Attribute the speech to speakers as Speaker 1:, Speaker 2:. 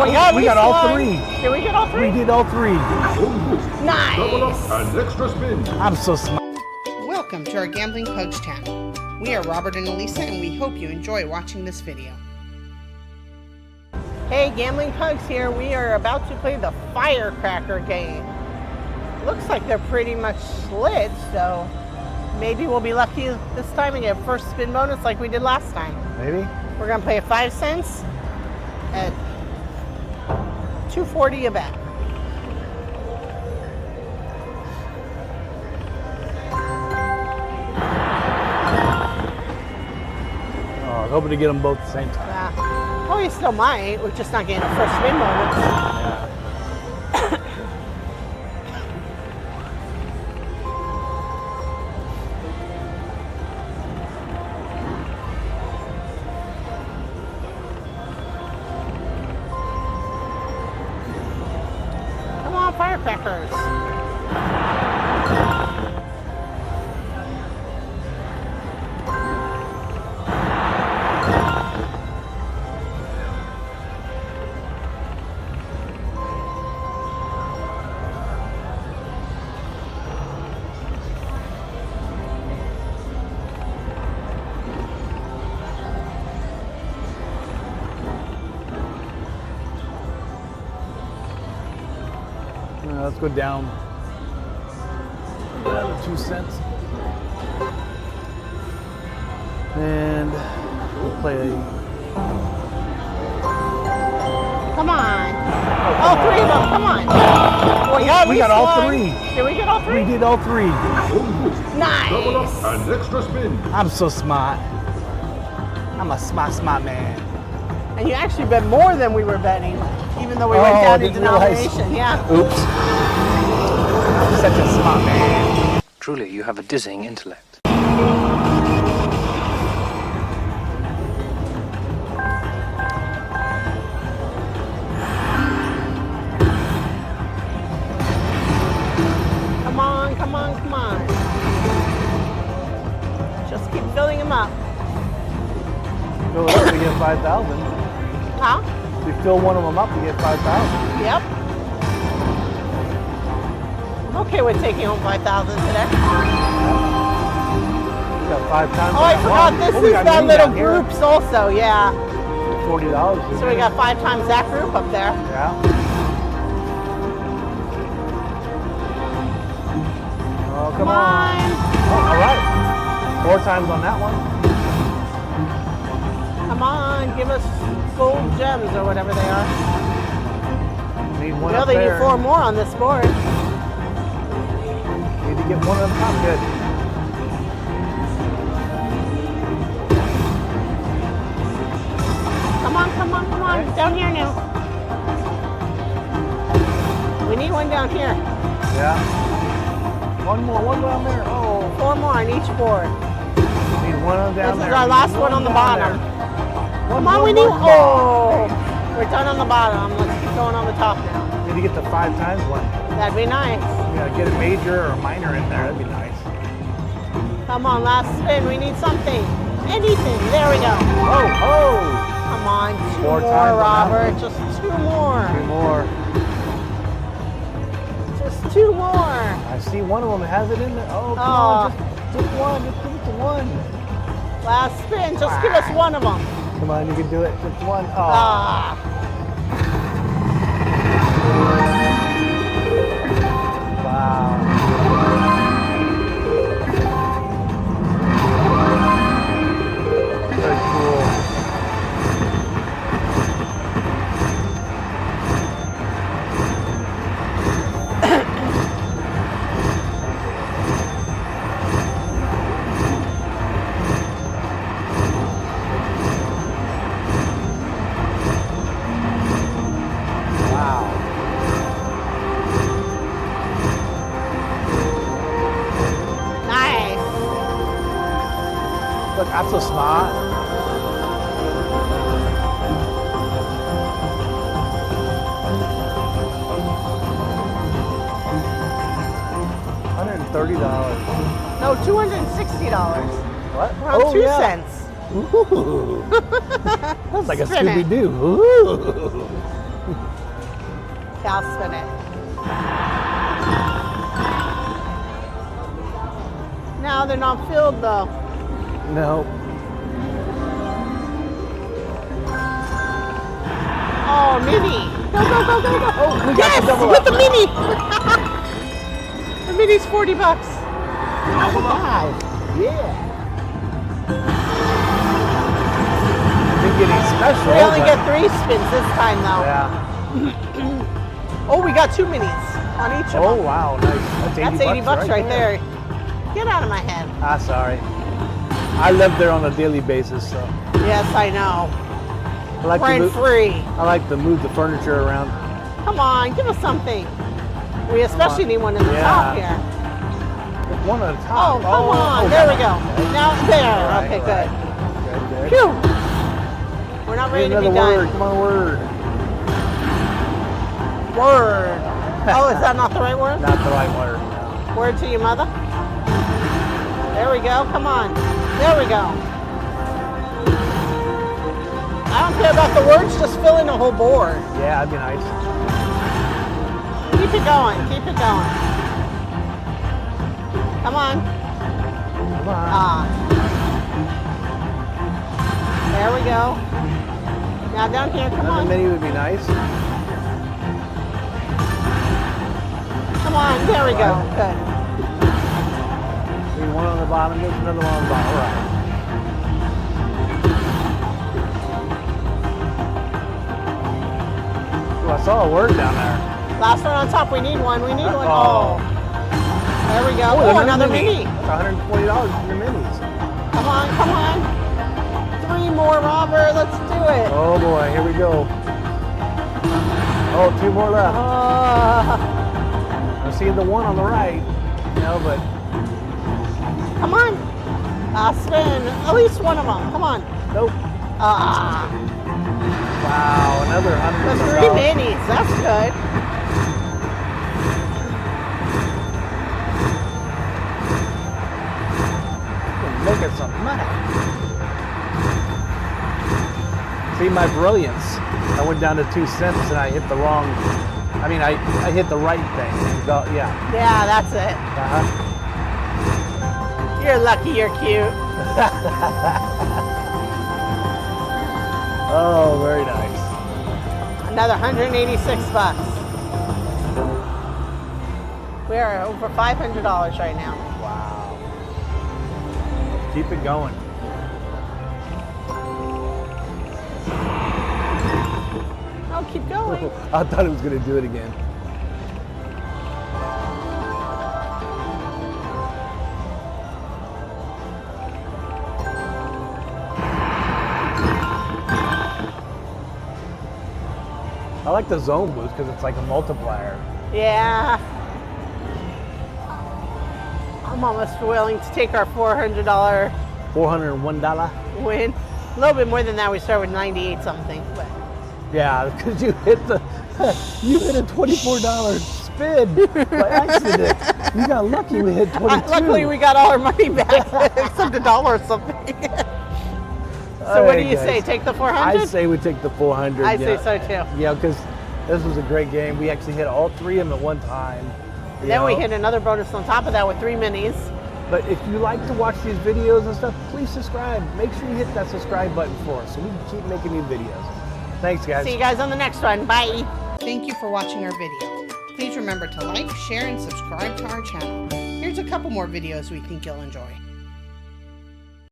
Speaker 1: We got all three.
Speaker 2: Did we get all three?
Speaker 1: We did all three.
Speaker 2: Nice.
Speaker 3: Double up and extra spin.
Speaker 1: I'm so smart.
Speaker 4: Welcome to our Gambling Pugs channel. We are Robert and Elisa, and we hope you enjoy watching this video.
Speaker 2: Hey, Gambling Pugs here. We are about to play the Firecracker game. Looks like they're pretty much split, so maybe we'll be lucky this time and get a first spin bonus like we did last time.
Speaker 1: Maybe.
Speaker 2: We're gonna play at 5 cents at $2.40 a bet.
Speaker 1: Oh, I was hoping to get them both at the same time.
Speaker 2: Yeah. Oh, you still might. We're just not getting a first spin bonus.
Speaker 1: Yeah.
Speaker 2: Come on, Firecrackers.
Speaker 1: Let's go down. Get out of 2 cents. And we'll play.
Speaker 2: Come on. All three of them. Come on. Well,
Speaker 1: We got all three.
Speaker 2: Did we get all three?
Speaker 1: We did all three.
Speaker 2: Nice.
Speaker 3: Double up and extra spin.
Speaker 1: I'm so smart. I'm a smart man.
Speaker 2: And you actually bet more than we were betting, even though we went
Speaker 1: Oh,
Speaker 2: down in
Speaker 1: didn't realize.
Speaker 2: denomination. Yeah.
Speaker 1: Oops. I'm such a smart man.
Speaker 5: Truly, you have a dizzying intellect.
Speaker 2: Come on, come on, come on. Just keep filling them up.
Speaker 1: Fill it up, we get 5,000.
Speaker 2: Huh?
Speaker 1: If we fill one of them up, we get 5,000.
Speaker 2: Yep. I'm okay with taking home 5,000 today.
Speaker 1: We got 5 times.
Speaker 2: Oh, I forgot this is the little
Speaker 1: group.
Speaker 2: groups also, yeah.
Speaker 1: $40.
Speaker 2: So we got 5 times that group up there.
Speaker 1: Yeah. Oh, come on. Oh, all right. 4 times on that one.
Speaker 2: Come on, give us gold gems or whatever they are.
Speaker 1: Need one
Speaker 2: Well,
Speaker 1: up
Speaker 2: they
Speaker 1: there.
Speaker 2: need 4 more on this board.
Speaker 1: Need to get one of them top good.
Speaker 2: Come on, come on, come on.
Speaker 1: Okay.
Speaker 2: Down here now. We need one down here.
Speaker 1: Yeah. One more down there. Oh.
Speaker 2: 4 more on each board.
Speaker 1: Need one down there.
Speaker 2: This is our last one on the
Speaker 1: down
Speaker 2: bottom.
Speaker 1: there.
Speaker 2: Come on, we need. Oh, we're done on the bottom. Let's keep going on the top now.
Speaker 1: Need to get the 5 times one.
Speaker 2: That'd be nice.
Speaker 1: We gotta get a major or a minor in there. That'd be nice.
Speaker 2: Come on, last spin. We need something. Anything. There we go.
Speaker 1: Oh.
Speaker 2: Come on, 2
Speaker 1: 4
Speaker 2: more,
Speaker 1: times on that
Speaker 2: Robert.
Speaker 1: one.
Speaker 2: Just 2 more.
Speaker 1: 3 more.
Speaker 2: Just 2 more.
Speaker 1: I see one of them has it in there. Oh, come
Speaker 2: Oh.
Speaker 1: on. Just one. Just give it to one.
Speaker 2: Last spin. Just give us one of them.
Speaker 1: Come on, you can do it. Just one. Oh.
Speaker 2: Ah.
Speaker 1: Wow. Very cool. Look, I'm so smart. $130.
Speaker 2: No, $260.
Speaker 1: What?
Speaker 2: Around 2 cents.
Speaker 1: Ooh. That's like a
Speaker 2: Spin it.
Speaker 1: Scooby-Doo. Ooh.
Speaker 2: Okay, I'll spin it. No, they're not filled though.
Speaker 1: No.
Speaker 2: Oh, mini. Go, go, go, go, go.
Speaker 1: Oh, we got
Speaker 2: yes,
Speaker 1: the double
Speaker 2: with
Speaker 1: up.
Speaker 2: the mini. The mini's $40.
Speaker 1: Wow. Yeah. Been getting special.
Speaker 2: We only
Speaker 1: but-
Speaker 2: get 3 spins this time though.
Speaker 1: Yeah.
Speaker 2: Oh, we got 2 minis on each of
Speaker 1: Oh,
Speaker 2: them.
Speaker 1: wow. Nice.
Speaker 2: That's 80 bucks right there. Get out of my head.
Speaker 1: Ah, sorry. I live there on a daily basis, so
Speaker 2: Yes, I know.
Speaker 1: I like to
Speaker 2: Rent
Speaker 1: move,
Speaker 2: free.
Speaker 1: I like to move the furniture around.
Speaker 2: Come on, give us something. We especially need one in the
Speaker 1: Yeah.
Speaker 2: top here.
Speaker 1: One at a
Speaker 2: Oh,
Speaker 1: time.
Speaker 2: come on. There we go. Now, there.
Speaker 1: Right,
Speaker 2: Okay,
Speaker 1: right.
Speaker 2: good.
Speaker 1: Good, good.
Speaker 2: Phew. We're not ready to be
Speaker 1: Another word.
Speaker 2: done.
Speaker 1: Come on, word.
Speaker 2: Word. Oh, is that not the right word?
Speaker 1: Not the right word. No.
Speaker 2: Word to your mother. There we go. Come on. There we go. I don't care about the words, just fill in the whole board.
Speaker 1: Yeah, that'd be nice.
Speaker 2: Keep it going. Keep it going. Come on.
Speaker 1: Come on.
Speaker 2: Ah. There we go. Now down here, come
Speaker 1: Another
Speaker 2: on.
Speaker 1: mini would be nice.
Speaker 2: Come on, there we go. Good.
Speaker 1: Need one on the bottom, there's another one on the bottom. All right. Ooh, I saw a word down there.
Speaker 2: Last one on top. We need one. We need one.
Speaker 1: Oh.
Speaker 2: Oh. There we go.
Speaker 1: Oh,
Speaker 2: Oh, another mini.
Speaker 1: That's $120 for the minis.
Speaker 2: Come on, come on. 3 more, Robert. Let's do it.
Speaker 1: Oh boy, here we go. Oh, 2 more left. I'm seeing the one on the right. No, but
Speaker 2: Come on. Spin. At least one of them. Come on.
Speaker 1: nope.
Speaker 2: Ah.
Speaker 1: Wow, another
Speaker 2: The 3
Speaker 1: $100.
Speaker 2: minis. That's good.
Speaker 1: Making some money. See my brilliance. I went down to 2 cents and I hit the wrong. I mean, I hit the right thing. Yeah.
Speaker 2: Yeah, that's it.
Speaker 1: Uh-huh.
Speaker 2: You're lucky you're cute.
Speaker 1: Oh, very nice.
Speaker 2: Another 186 bucks. We are over $500 right now.
Speaker 1: Wow. Keep it going.
Speaker 2: Oh, keep going.
Speaker 1: I thought it was going to do it again. I like the zone boost because it's like a multiplier.
Speaker 2: Yeah. I'm almost willing to take our $400
Speaker 1: $401.
Speaker 2: win. A little bit more than that. We started with 98 something. But
Speaker 1: Yeah, because you hit a $24 spin by accident. You got lucky. We hit 22.
Speaker 2: luckily, we got all our money back except $1 or something. So what do you say? Take the 400?
Speaker 1: I say we take the 400.
Speaker 2: I say so too.
Speaker 1: Yeah, because this was a great game. We actually hit all 3 of them at one time. you
Speaker 2: Then we
Speaker 1: know.
Speaker 2: hit another bonus on top of that with 3 minis.
Speaker 1: But if you like to watch these videos and stuff, please subscribe. Make sure you hit that subscribe button for us so we can keep making new videos. Thanks, guys.
Speaker 2: See you guys on the next one. Bye.
Speaker 4: Thank you for watching our video. Please remember to like, share, and subscribe to our channel. Here's a couple more videos we think you'll enjoy.